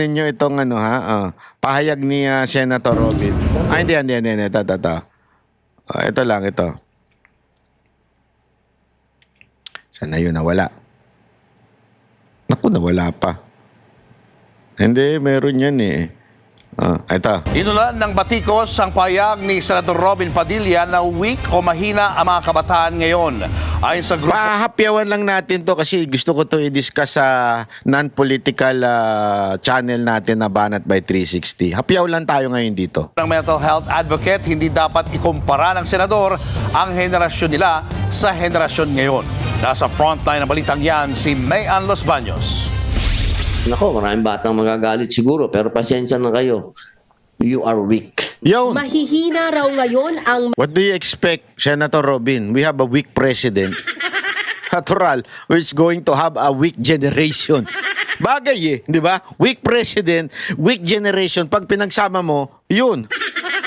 Ninyo itong ano ha, pahayag ni Senator Robin. Hindi. Ito. Ito lang, ito. Sana yun nawala. Naku, nawala pa. Hindi, meron yan eh. Ito. Inulan ng batikos ang pahayag ni Senator Robin Padilla na weak o mahina ang mga kabataan ngayon. Ayon sa grupo... Pahapyawan lang natin to kasi gusto ko to i-discuss sa non-political channel natin na Banat by 360. Hapyaw lang tayo ngayon dito. ng mental health advocate, hindi dapat ikumpara ng senador ang henerasyon nila sa henerasyon ngayon. Nasa frontline ng balitang yan si Mayan Los Baños. Nako, maraming batang magagalit siguro, pero pasensya na kayo. You are weak. Yun. Mahihina raw ngayon ang What do you expect, Senator Robin? We have a weak president. Natural, which is going to have a weak generation. Bagay eh, di ba? Weak president, weak generation. Pag pinagsama mo, yun.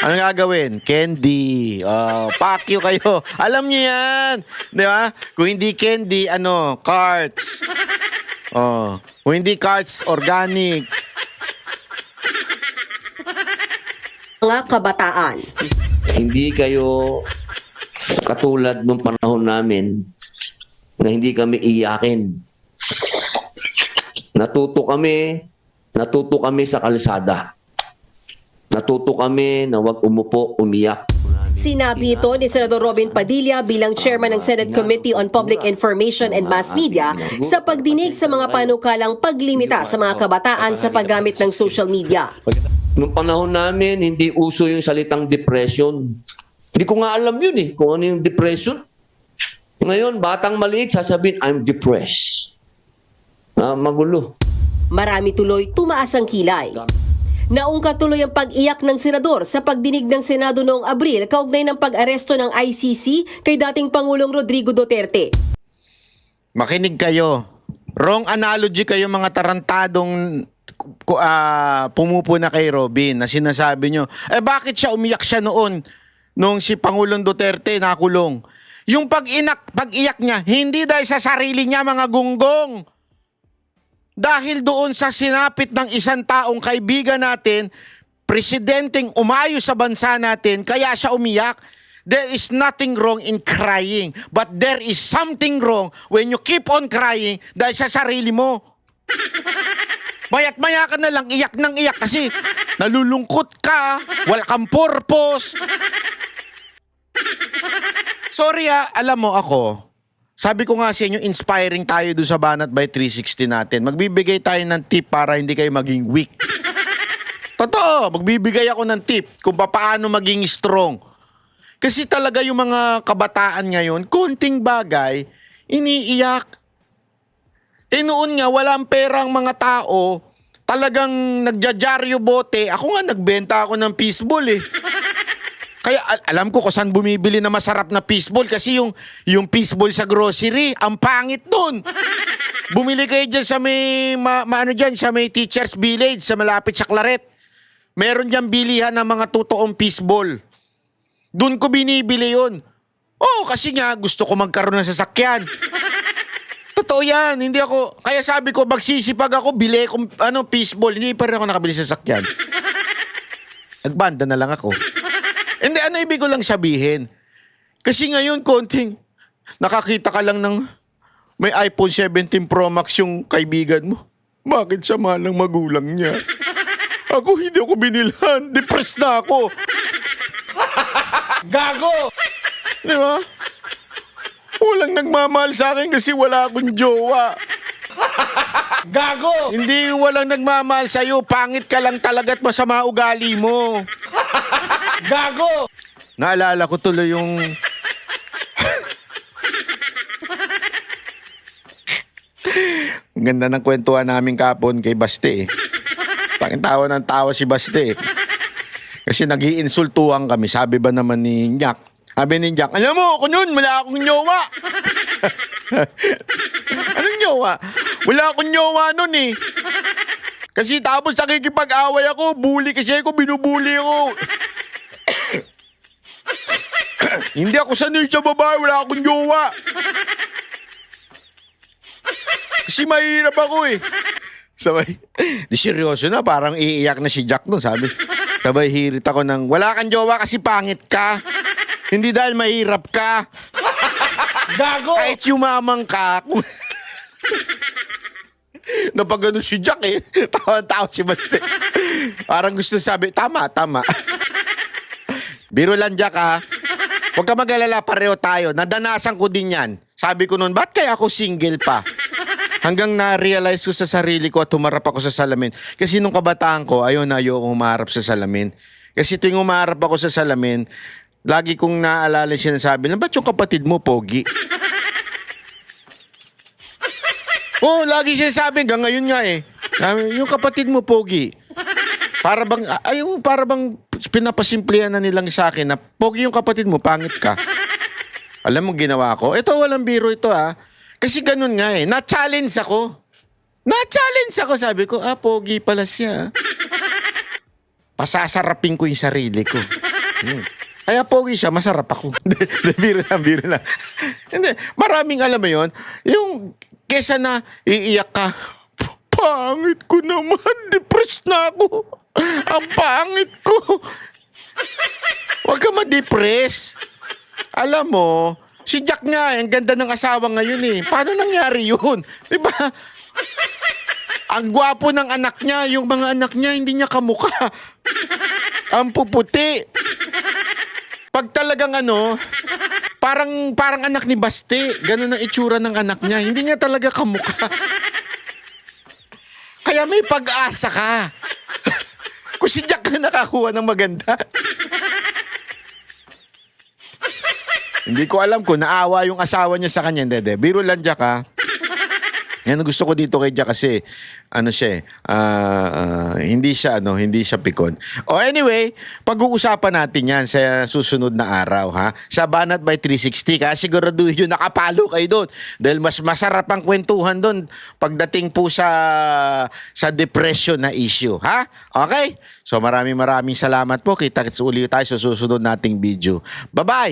Ano gagawin? Candy. Pakyo kayo. Alam niyo yan. Di ba? Kung hindi candy, cards. Kung hindi cards, organic. mga kabataan. Hindi kayo katulad nung panahon namin na hindi kami iyakin. Natuto kami sa kalsada. Natuto kami na wag umupo, umiyak. Sinabi ito ni Senador Robin Padilla bilang chairman ng Senate Committee on Public Information and Mass Media sa pagdinig sa mga panukalang paglimita sa mga kabataan sa paggamit ng social media. Nung panahon namin, hindi uso yung salitang depression. Hindi ko nga alam yun kung ano yung depression. Ngayon, batang maliit, sasabihin, I'm depressed. Magulo. Marami tuloy tumaas ang kilay. Naungkat tuloy ang pag-iyak ng senador sa pagdinig ng Senado noong Abril kaugnay ng pag-aresto ng ICC kay dating Pangulong Rodrigo Duterte. Makinig kayo. Wrong analogy kayo mga tarantadong pumupuna kay Robin na sinasabi nyo, bakit siya umiyak siya noon nung si Pangulong Duterte nakulong? Yung pag-iyak niya, hindi dahil sa sarili niya mga gunggong. Dahil doon sa sinapit ng isang taong kaibigan natin, presidenteng umayo sa bansa natin, kaya siya umiyak. There is nothing wrong in crying, but there is something wrong when you keep on crying dahil sa sarili mo. Mayat-maya ka na lang, iyak ng iyak kasi nalulungkot ka, wala kang purpose. Sorry alam mo ako, sabi ko nga sa inyo, inspiring tayo doon sa Banat by 360 natin. Magbibigay tayo ng tip para hindi kayo maging weak. Totoo, magbibigay ako ng tip kung paano maging strong. Kasi talaga yung mga kabataan ngayon, konting bagay, iniiyak. Noon nga, walang perang mga tao, talagang nagjajaryo bote. Ako nga, nagbenta ako ng fishball Kaya alam ko kung saan bumibili na masarap na fishball kasi yung fishball sa grocery, ang pangit nun. Bumili kayo dyan sa may, sa may Teacher's Village, sa malapit sa Claret. Meron dyan bilihan ng mga totoong fishball. Doon ko binibili yun. Kasi nga gusto ko magkaroon ng sasakyan. Totoo yan, hindi ako, kaya sabi ko magsisipag ako, bili ko fishball, hindi pa rin ako nakabili sa sasakyan. Nagbanda na lang ako. Hindi, ibig ko lang sabihin? Kasi ngayon, konting, nakakita ka lang ng may iPhone 17 Pro Max yung kaibigan mo. Bakit siya mahal ng magulang niya? Ako, hindi ako binilhan. Depressed na ako. Gago! Di ba? Walang nagmamahal sa akin kasi wala akong jowa. Gago! Hindi walang nagmamahal sa'yo. Pangit ka lang talaga at masama ugali mo. Gago! Naalala ko tuloy yung... Ang ganda ng kwentuhan namin kapon kay Baste Tawa ng tawa si Baste Kasi nag-iinsultuhan kami. Sabi ba naman ni Nyak? Sabi ni Nyak, alam mo, ako nun, wala akong nyowa. Anong nyowa? Wala akong nyowa nun Kasi tapos nakikipag-away ako, bully kasi ako, binubuli ako. Hindi ako sanay sa babae, wala akong jowa. Kasi mahirap ako Sabay, di seryoso na, parang iiyak na si Jack nun, sabi. Sabay, hirit ako ng, wala kang jowa kasi pangit ka. Hindi dahil mahirap ka. Gago! Kahit yumamang ka. Napagano si Jack eh. Tawa-tawa si Basti. Parang gusto sabi, tama. Biro lang, Jack, ha. Huwag ka mag-alala, pareho tayo. Nadanasan ko din yan. Sabi ko noon, ba't kaya ako single pa? Hanggang na-realize ko sa sarili ko at humarap ako sa salamin. Kasi nung kabataan ko, ayaw humarap sa salamin. Kasi tuwing humarap ako sa salamin, lagi kong naaalala siya na sabi, ba't yung kapatid mo, pogi? Oh, lagi siya sabi, hanggang ngayon nga eh. Yung kapatid mo, pogi. Para bang pinapasimplihan na nilang sa akin na pogi yung kapatid mo, pangit ka. Alam mo ginawa ko? Ito, walang biro ito ha. Kasi ganun nga eh. Na-challenge ako. Sabi ko, pogi pala siya. Pasasarapin ko yung sarili ko. Kaya pogi siya, masarap ako. Biro lang. Hindi, maraming alam mo yun. Yung kesa na iiyak ka, pangit ko naman, depressed na ako. Ang pangit ko. Huwag ka ma-depress. Alam mo, si Jack nga, ang ganda ng asawa ngayon eh. Paano nangyari yun? Diba? Ang gwapo ng anak niya, yung mga anak niya, hindi niya kamukha. Ang puputi. Pag talagang parang anak ni Basti. Ganun ang itsura ng anak niya. Hindi niya talaga kamukha. Kaya may pag-asa ka. Kung si Jack na nakakuha ng maganda. Hindi ko alam kung naawa yung asawa niya sa kanya. Hindi. Biro lang, Jack, ha. Yan ang gusto ko dito kay Jack kasi hindi siya pikon. Anyway, pag-uusapan natin yan sa susunod na araw, ha. Sa Banat by 360, kaya siguraduhin yung nakapalo kayo doon. Dahil mas masarap ang kwentuhan doon pagdating po sa depression na issue, ha. Okay? So maraming salamat po. Kita-kits uli tayo sa susunod nating video. Bye-bye!